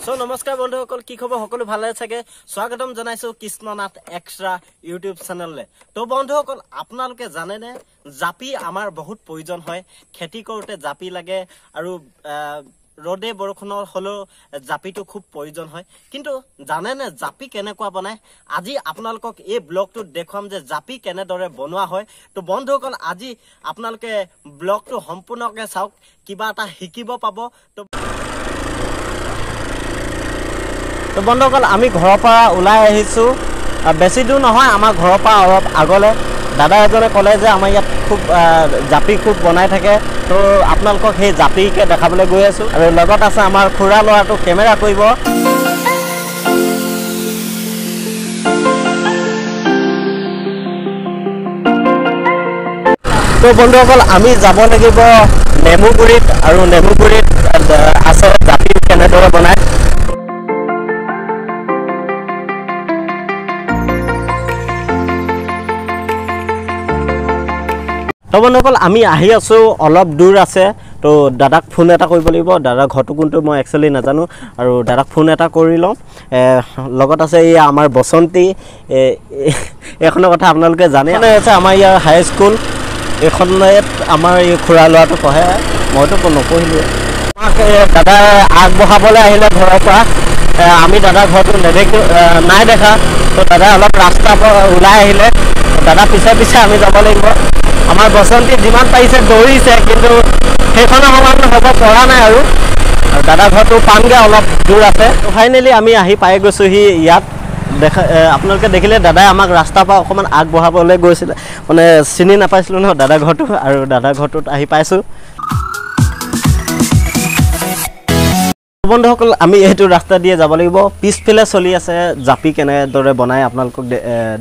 So নমস্কাৰ বন্ধুসকল কি খবৰ সকলো ভালে থাকে স্বাগতম জনাইছো কৃষ্ণনাথ এক্সট্ৰা ইউটিউব চেনেললে তো বন্ধুসকল আপোনালোকে জানেনে জাপি আমাৰ বহুত প্ৰয়োজন হয় খেতি কৰোতে জাপি লাগে আৰু ৰদে বৰখনৰ হলো জাপিটো খুব প্ৰয়োজন হয় কিন্তু জানেনে জাপি কেনেকুৱা বনায় আজি আপোনালোকক এই ব্লগটো দেখাম যে জাপি কেনেদৰে বনোৱা হয় তো বন্ধুসকল আজি আপোনালোকে ব্লগটো সম্পূৰ্ণকৈ চাওক কিবা এটা শিকিব পাব তো বন্ধুসকল আমি ঘৰৰ পৰা ওলাই আহিছো বেছি দূৰ নহয় আমাৰ ঘৰৰ পৰা অলপ আগলে দাদা এজনে ক'লে যে আমাৰ ইয়াত খুব জাপি খুব বনাই থাকে তো আপোনালোকক সেই জাপিকে দেখাবলৈ গৈ আছো আৰু লগত আছে আমাৰ খুৰা ল'ৰাটো কেমেৰা কৰিব তো বন্ধুসকল আমি যাব লাগিব নেমুগুৰিত আৰু নেমুগুৰিত আছে জাপি কেনেদৰে বনায় তো বন্ধুসকল আমি আহি আছো অলপ দূৰ আছে তো দাদাক ফোন এটা কৰিব লাগিব দাদা ঘৰটো কোনটো মই একচুৱেলি নাজানো আৰু দাদাক ফোন এটা কৰি লওঁ লগত আছে এই আমাৰ বসন্তী এইখনৰ কথা আপোনালোকে জানে আছে আমাৰ ইয়াৰ হাই স্কুল এইখনত আমাৰ এই খুৰা ল'ৰাটো পঢ়ে মইতো নপঢ়িলোঁ আমাক দাদা আগবঢ়াবলৈ আহিলে ঘৰৰ পৰা আমি দাদা ঘৰটো নাই দেখা তো দাদা অলপ ৰাস্তাৰ পৰা ওলাই আহিলে দাদা পিছে পিছে আমি যাব লাগিব আমাৰ বসন্তী যিমান পাৰিছে দৌৰিছে কিন্তু সেইখনৰ সমান হ'ব পৰা নাই আৰু দাদা ঘৰটো পামগৈ অলপ দূৰ আছে ফাইনেলি আমি আহি পাই গৈছোঁহি ইয়াত আপোনালোকে দেখিলে দাদাই আমাক ৰাস্তাৰ পৰা অকণমান আগবঢ়াবলৈ গৈছিলে মানে চিনি নাপাইছিলোঁ নহয় দাদা ঘৰটো আৰু দাদা ঘৰটোত আহি পাইছোঁ বন্ধুসকল আমি এইটো ৰাস্তা দিয়ে যাব লাগিব পিছফালে চলি আছে জাপি কেনেদৰে বনাই আপোনালোকক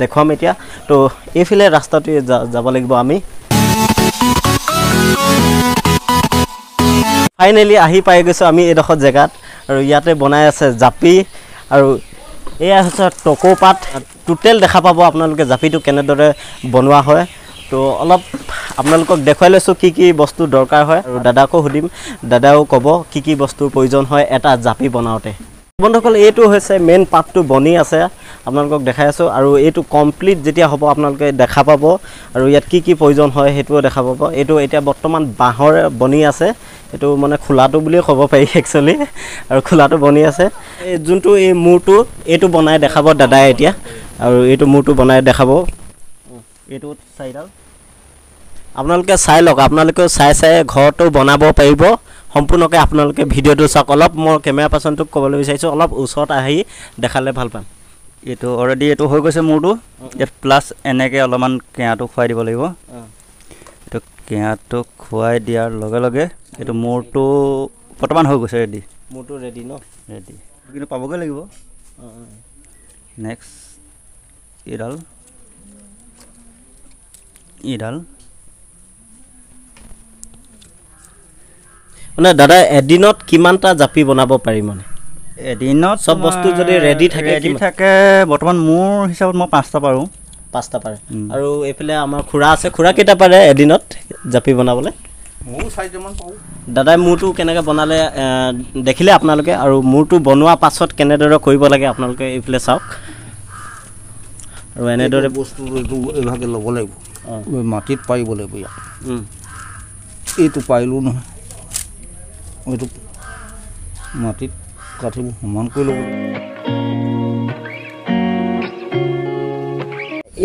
দেখুৱাম এতিয়া তো এইফালে ৰাস্তাটোৱে যাব লাগিব আমি ফাইনেলি আহি পাই গৈছোঁ আমি এইডোখৰ জেগাত আৰু ইয়াতে বনাই আছে জাপি আৰু এয়া হৈছে টকৌপাত টোটেল দেখা পাব আপোনালোকে জাপিটো কেনেদৰে বনোৱা হয় তো অলপ আপোনালোকক দেখুৱাই লৈছোঁ কি কি বস্তু দৰকাৰ হয় আৰু দাদাকো সুধিম দাদাও ক'ব কি কি বস্তুৰ প্ৰয়োজন হয় এটা জাপি বনাওঁতে বন্ধুসকল এইটো হৈছে মেইন পাতটো বনি আছে আপোনালোকক দেখাই আছোঁ আৰু এইটো কমপ্লিট যেতিয়া হ'ব আপোনালোকে দেখা পাব আৰু ইয়াত কি কি প্ৰয়োজন হয় সেইটোও দেখা পাব এইটো এতিয়া বৰ্তমান বাঁহৰ বনি আছে এইটো মানে খোলাটো বুলিয়ে ক'ব পাৰি একচুৱেলি আৰু খোলাটো বনি আছে এই যোনটো এই মূৰটো এইটো বনাই দেখাব দাদাই এতিয়া আৰু এইটো মূৰটো বনাই দেখাব এইটো চাইডাল আপোনালোকে চাই লওক আপোনালোকেও চাই ঘৰটো বনাব পাৰিব সম্পূৰ্ণকৈ আপোনালোকে ভিডিঅ'টো চাওক অলপ মই কেমেৰা পাৰ্চনটোক ক'বলৈ বিচাৰিছোঁ অলপ ওচৰত আহি দেখালে ভাল পাম এইটো অলৰেডি এইটো হৈ গৈছে মূৰটো ইয়াত প্লাছ এনেকৈ অলপমান কেঁয়াটো খুৱাই দিব লাগিব এইটো কেঁয়াটো খুৱাই দিয়াৰ লগে লগে এইটো মূৰটো বৰ্তমান হৈ গৈছে ৰেডি মূৰটো ৰেডি ন ৰেডি কিন্তু পাবগৈ লাগিব নেক্সট এইডাল মানে দাদা এদিনত কিমানটা জাপি বনাব পাৰি মানে এদিনত চব বস্তু যদি ৰেডি থাকে বৰ্তমান মোৰ হিচাপত মই 5টা পাৰোঁ 5টা পাৰে আৰু এইফালে আমাৰ খুৰা আছে খুৰা কেইটা পাৰে এদিনত জাপি বনাবলৈ মোৰ 4টামান পাওঁ দাদাই মূৰটো কেনেকৈ বনালে দেখিলে আপোনালোকে আৰু মূৰটো বনোৱা পাছত কেনেদৰে কৰিব লাগে আপোনালোকে এইফালে চাওক আৰু এনেদৰে বস্তু এইভাগে ল'ব লাগিব মাটিত পাৰিব লাগিব ইয়াত এইটো পাৰিলোঁ নহয় এইটো মাটিত কাঠিবোৰ সমান কৰি ল'ব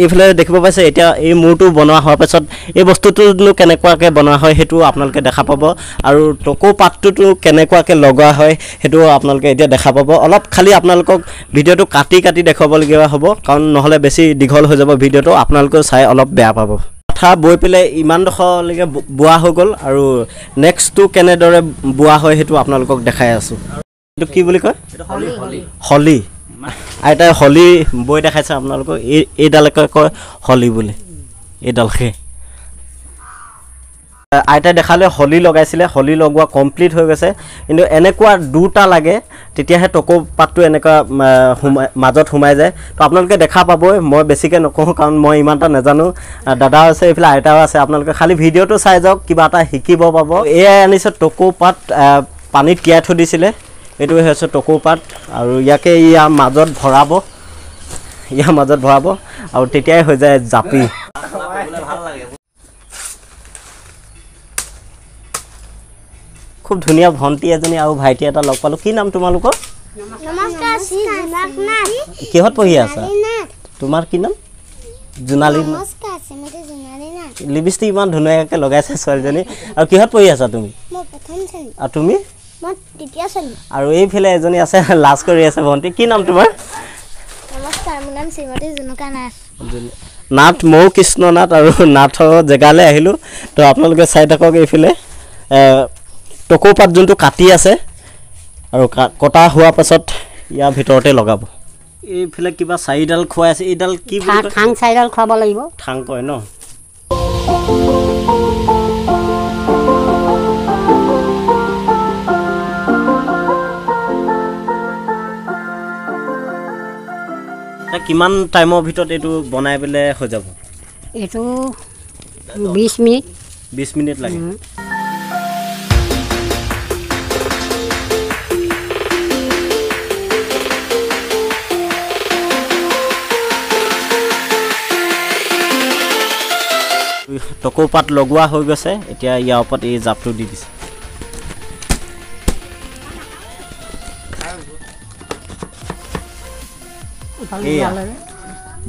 এইফালে দেখিব পাইছে এতিয়া এই মূৰটো বনোৱা হোৱাৰ পাছত এই বস্তুটোনো কেনেকুৱাকৈ বনোৱা হয় সেইটো আপোনালোকে দেখা পাব আৰু টকৌ পাতটোতো কেনেকুৱাকৈ লগোৱা হয় সেইটো আপোনালোকে এতিয়া দেখা পাব অলপ খালি আপোনালোকক ভিডিঅ'টো কাটি দেখুৱাবলগীয়া হ'ব কাৰণ নহ'লে বেছি দীঘল হৈ যাব ভিডিঅ'টো আপোনালোকেও চাই অলপ বেয়া পাব কথা বৈ পেলাই ইমানডোখৰলৈকে বোৱা হৈ গ'ল আৰু নেক্সটটো কেনেদৰে বোৱা হয় সেইটো আপোনালোকক দেখাই আছোঁ এইটো কি বুলি কয় হলি আইতাই হলি বৈ দেখাইছে আপোনালোকক এইডালকে কয় হলি বুলি এইডালকে আইতাই দেখালে হলি লগাইছিলে হলি লগোৱা কমপ্লিট হৈ গৈছে কিন্তু এনেকুৱা দুটা লাগে তেতিয়াহে টকৌ পাতটো এনেকুৱা মাজত সোমাই যায় তো আপোনালোকে দেখা পাবই মই বেছিকৈ নকওঁ কাৰণ মই ইমানটা নাজানো দাদা আছে এইফালে আইতাও আছে আপোনালোকে খালি ভিডিঅ'টো চাই যাওক কিবা এটা শিকিব পাব এয়াই আনিছে টকৌ পাত পানীত তিয়াই থৈ দিছিলে এইটোৱে হৈছে টকৌ পাত আৰু ইয়াকে ইয়াৰ মাজত ভৰাব আৰু তেতিয়াই হৈ যায় জাপি খুব ধুনীয়া ভণ্টি এজনী আৰু ভাইটি এটা লগ পালোঁ কি নাম তোমালোকৰ কিহত পঢ়ি আছা তোমাৰ কি নাম জোনালী লিপষ্টিক ইমান ধুনীয়াকৈ লগাইছে ছোৱালীজনী আৰু কিহত পঢ়ি আছা তুমি আৰু তুমি আৰু এইফালে এজনী আছে লাজ কৰি আছে ভণ্টি কি নাম তোমাৰ নাথ মৌ কৃষ্ণ নাথ আৰু নাথৰ জেগালৈ আহিলোঁ তো আপোনালোকে চাই থাকক এইফালে টকৌ পাত যোনটো কাটি আছে আৰু কটা হোৱাৰ পাছত ইয়াৰ ভিতৰতে লগাব এইফালে কিবা চাৰিডাল খুৱাই আছে এইডাল কি ঠাং চাৰিডাল খুৱাব লাগিব ঠাং কয় ন কিমান টাইমৰ ভিতৰত এইটো বনাই পেলাই হৈ যাব এইটো 20 মিনিট 20 মিনিট লাগে টকৌ পাত লগোৱা হৈ গৈছে এতিয়া ইয়াৰ ওপৰত এই জাপটো দি দিছে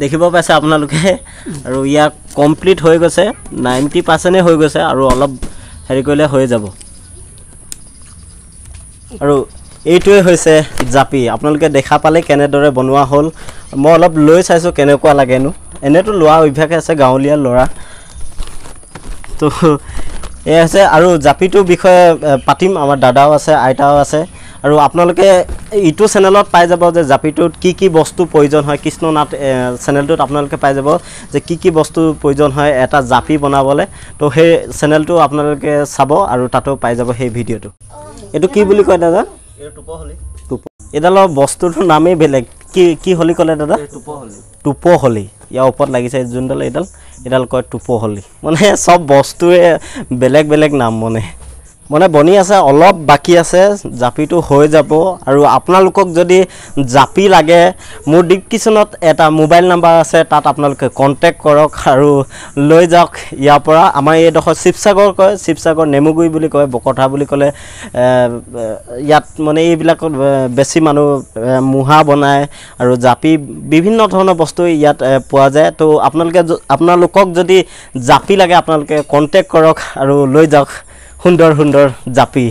দেখিব পাইছে আপোনালোকে আৰু ইয়াৰ কমপ্লিট হৈ গৈছে 90% হৈ গৈছে আৰু অলপ হেৰি কৰিলে হৈ যাব আৰু এইটোৱে হৈছে জাপি আপোনালোকে দেখা পালে কেনেদৰে বনোৱা হ'ল মই অলপ লৈ চাইছোঁ কেনেকুৱা লাগেনো এনেতো লোৱা অভ্যাস আছে গাঁৱলীয়া ল'ৰা তো এই আছে আৰু জাপিটোৰ বিষয়ে পাতিম আমাৰ দাদাও আছে আইতাও আছে আৰু আপোনালোকে ইটো চেনেলত পাই যাব যে জাপিটোত কি কি বস্তু প্ৰয়োজন হয় কৃষ্ণনাথ চেনেলটোত আপোনালোকে পাই যাব যে কি কি বস্তু প্ৰয়োজন হয় এটা জাপি বনাবলৈ তো সেই চেনেলটো আপোনালোকে চাব আৰু তাতো পাই যাব সেই ভিডিঅ'টো এইটো কি বুলি কয় দাদা এইডালৰ বস্তুটোৰ নামেই বেলেগ কি হলি ক'লে দাদা টোপহলি ইয়াৰ ওপৰত লাগিছে যোনডাল এইডাল কয় টোপহলি মানে চব বস্তুৱে বেলেগ বেলেগ নাম মানে বনি আছে অলপ বাকী আছে জাপিটো হৈ যাব আৰু আপোনালোকক যদি জাপি লাগে মোৰ ডিসক্ৰিপচনত এটা মোবাইল নাম্বাৰ আছে তাত আপোনালোকে কন্টেক্ট কৰক আৰু লৈ যাওক ইয়াৰ পৰা আমাৰ এইডোখৰ শিৱসাগৰ কয় শিৱসাগৰ নেমুগুৰি বুলি কয় বকথা বুলি ক'লে ইয়াত মানে এইবিলাক বেছি মানুহ মুহা বনায় আৰু জাপি বিভিন্ন ধৰণৰ বস্তু ইয়াত পোৱা যায় তো আপোনালোকক যদি জাপি লাগে আপোনালোকে কন্টেক্ট কৰক আৰু লৈ যাওক সুন্দৰ সুন্দৰ জাপি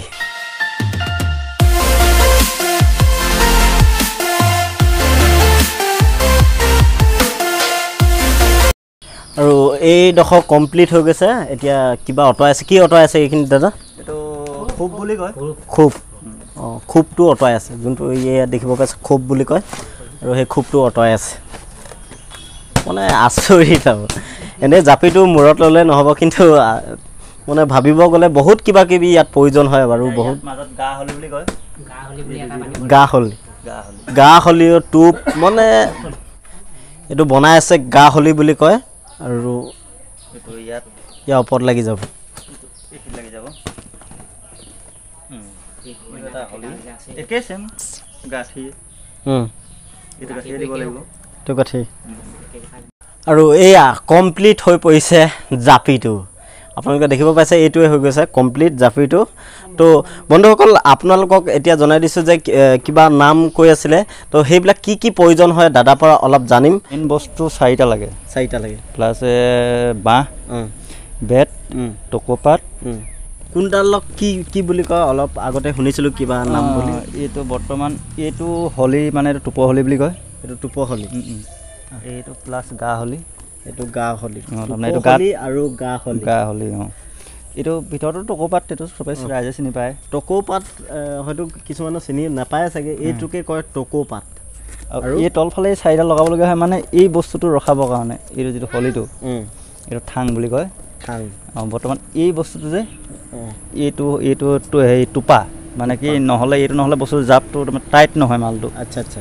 আৰু এইডোখৰ কমপ্লিট হৈ গৈছে এতিয়া কিবা অঁতৰাই আছে কি অঁতৰাই আছে এইখিনি দাদা এইটো খুব বুলি কয় খুব খুবটো অঁতৰাই আছে যোনটো ইয়ে দেখিব পাইছে খুব বুলি কয় আৰু সেই খুবটো অঁতৰাই আছে মানে আচৰিত আৰু এনেই জাপিটো মূৰত ল'লে নহ'ব কিন্তু মানে ভাবিব গ'লে বহুত কিবা কিবি ইয়াত প্ৰয়োজন হয় বাৰু বহুত মাজত গা হলি বুলি কয় গা হলি টোপ মানে এইটো বনাই আছে গা হলি বুলি কয় আৰু এইটো ইয়াত ইয়াৰ ওপৰত লাগি যাব এটা হলি একে সেম গাঠি এইটো গাঠি দিব লাগিব তো গাঠি আৰু এয়া কমপ্লিট হৈ পৰিছে জাপিটো আপোনালোকে দেখিব পাইছে এইটোৱে হৈ গৈছে কমপ্লিট জাপিটো তো বন্ধুসকল আপোনালোকক এতিয়া জনাই দিছোঁ যে কিবা নাম কৈ আছিলে তো সেইবিলাক কি কি প্ৰয়োজন হয় দাদাৰ পৰা অলপ জানিম মেইন বস্তু 4টা লাগে প্লাছ বাঁহ বেত টকৌ পাত কোনডালক কি বুলি কয় অলপ আগতে শুনিছিলোঁ কিবা নাম বুলি এইটো বৰ্তমান এইটো হলি মানে এইটো টোপহলি বুলি কয় এইটো টোপহলি এইটো প্লাছ গা হলি এইটো গা হলি এইটো গা আৰু গা হলি এইটো ভিতৰতো টকৌ পাত এইটো চবেই ৰাইজে চিনি পায় টকৌ পাত হয়তো কিছুমানে চিনি নাপায় চাগে এইটোকে কয় টকৌ পাত আৰু এই তলফালে 4ডাল লগাবলগীয়া হয় মানে এই বস্তুটো ৰখাবৰ কাৰণে এইটো যিটো হলিটো এইটো ঠাং বুলি কয় ঠাং বৰ্তমান এই বস্তুটো যে এইটো হেৰি টোপা মানে কি নহ'লে এইটো নহ'লে বস্তু জাপটো টাইট নহয় মালটো আচ্ছা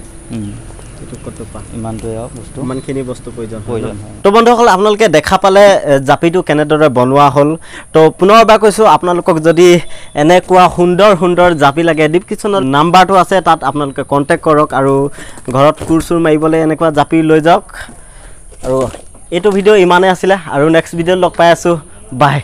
ইমানটোৱে আৰু বস্তু ইমানখিনি বস্তু প্ৰয়োজন হয়। হয়। তো বন্ধুসকল আপোনালোকে দেখা পালে জাপিটো কেনেদৰে বনোৱা হ'ল। তো পুনৰবাৰ কৈছোঁ আপোনালোকক যদি এনেকুৱা সুন্দৰ সুন্দৰ জাপি লাগে ডিছক্ৰিপশ্যনত নাম্বাৰটো আছে তাত আপোনালোকে কণ্টেক্ট কৰক আৰু ঘৰত কোৰ চোৰ মাৰিবলৈ এনেকুৱা জাপি লৈ যাওক। আৰু এইটো ভিডিঅ' ইমানেই আছিলে আৰু নেক্সট ভিডিঅ'ত লগ পাই আছোঁ। বাই।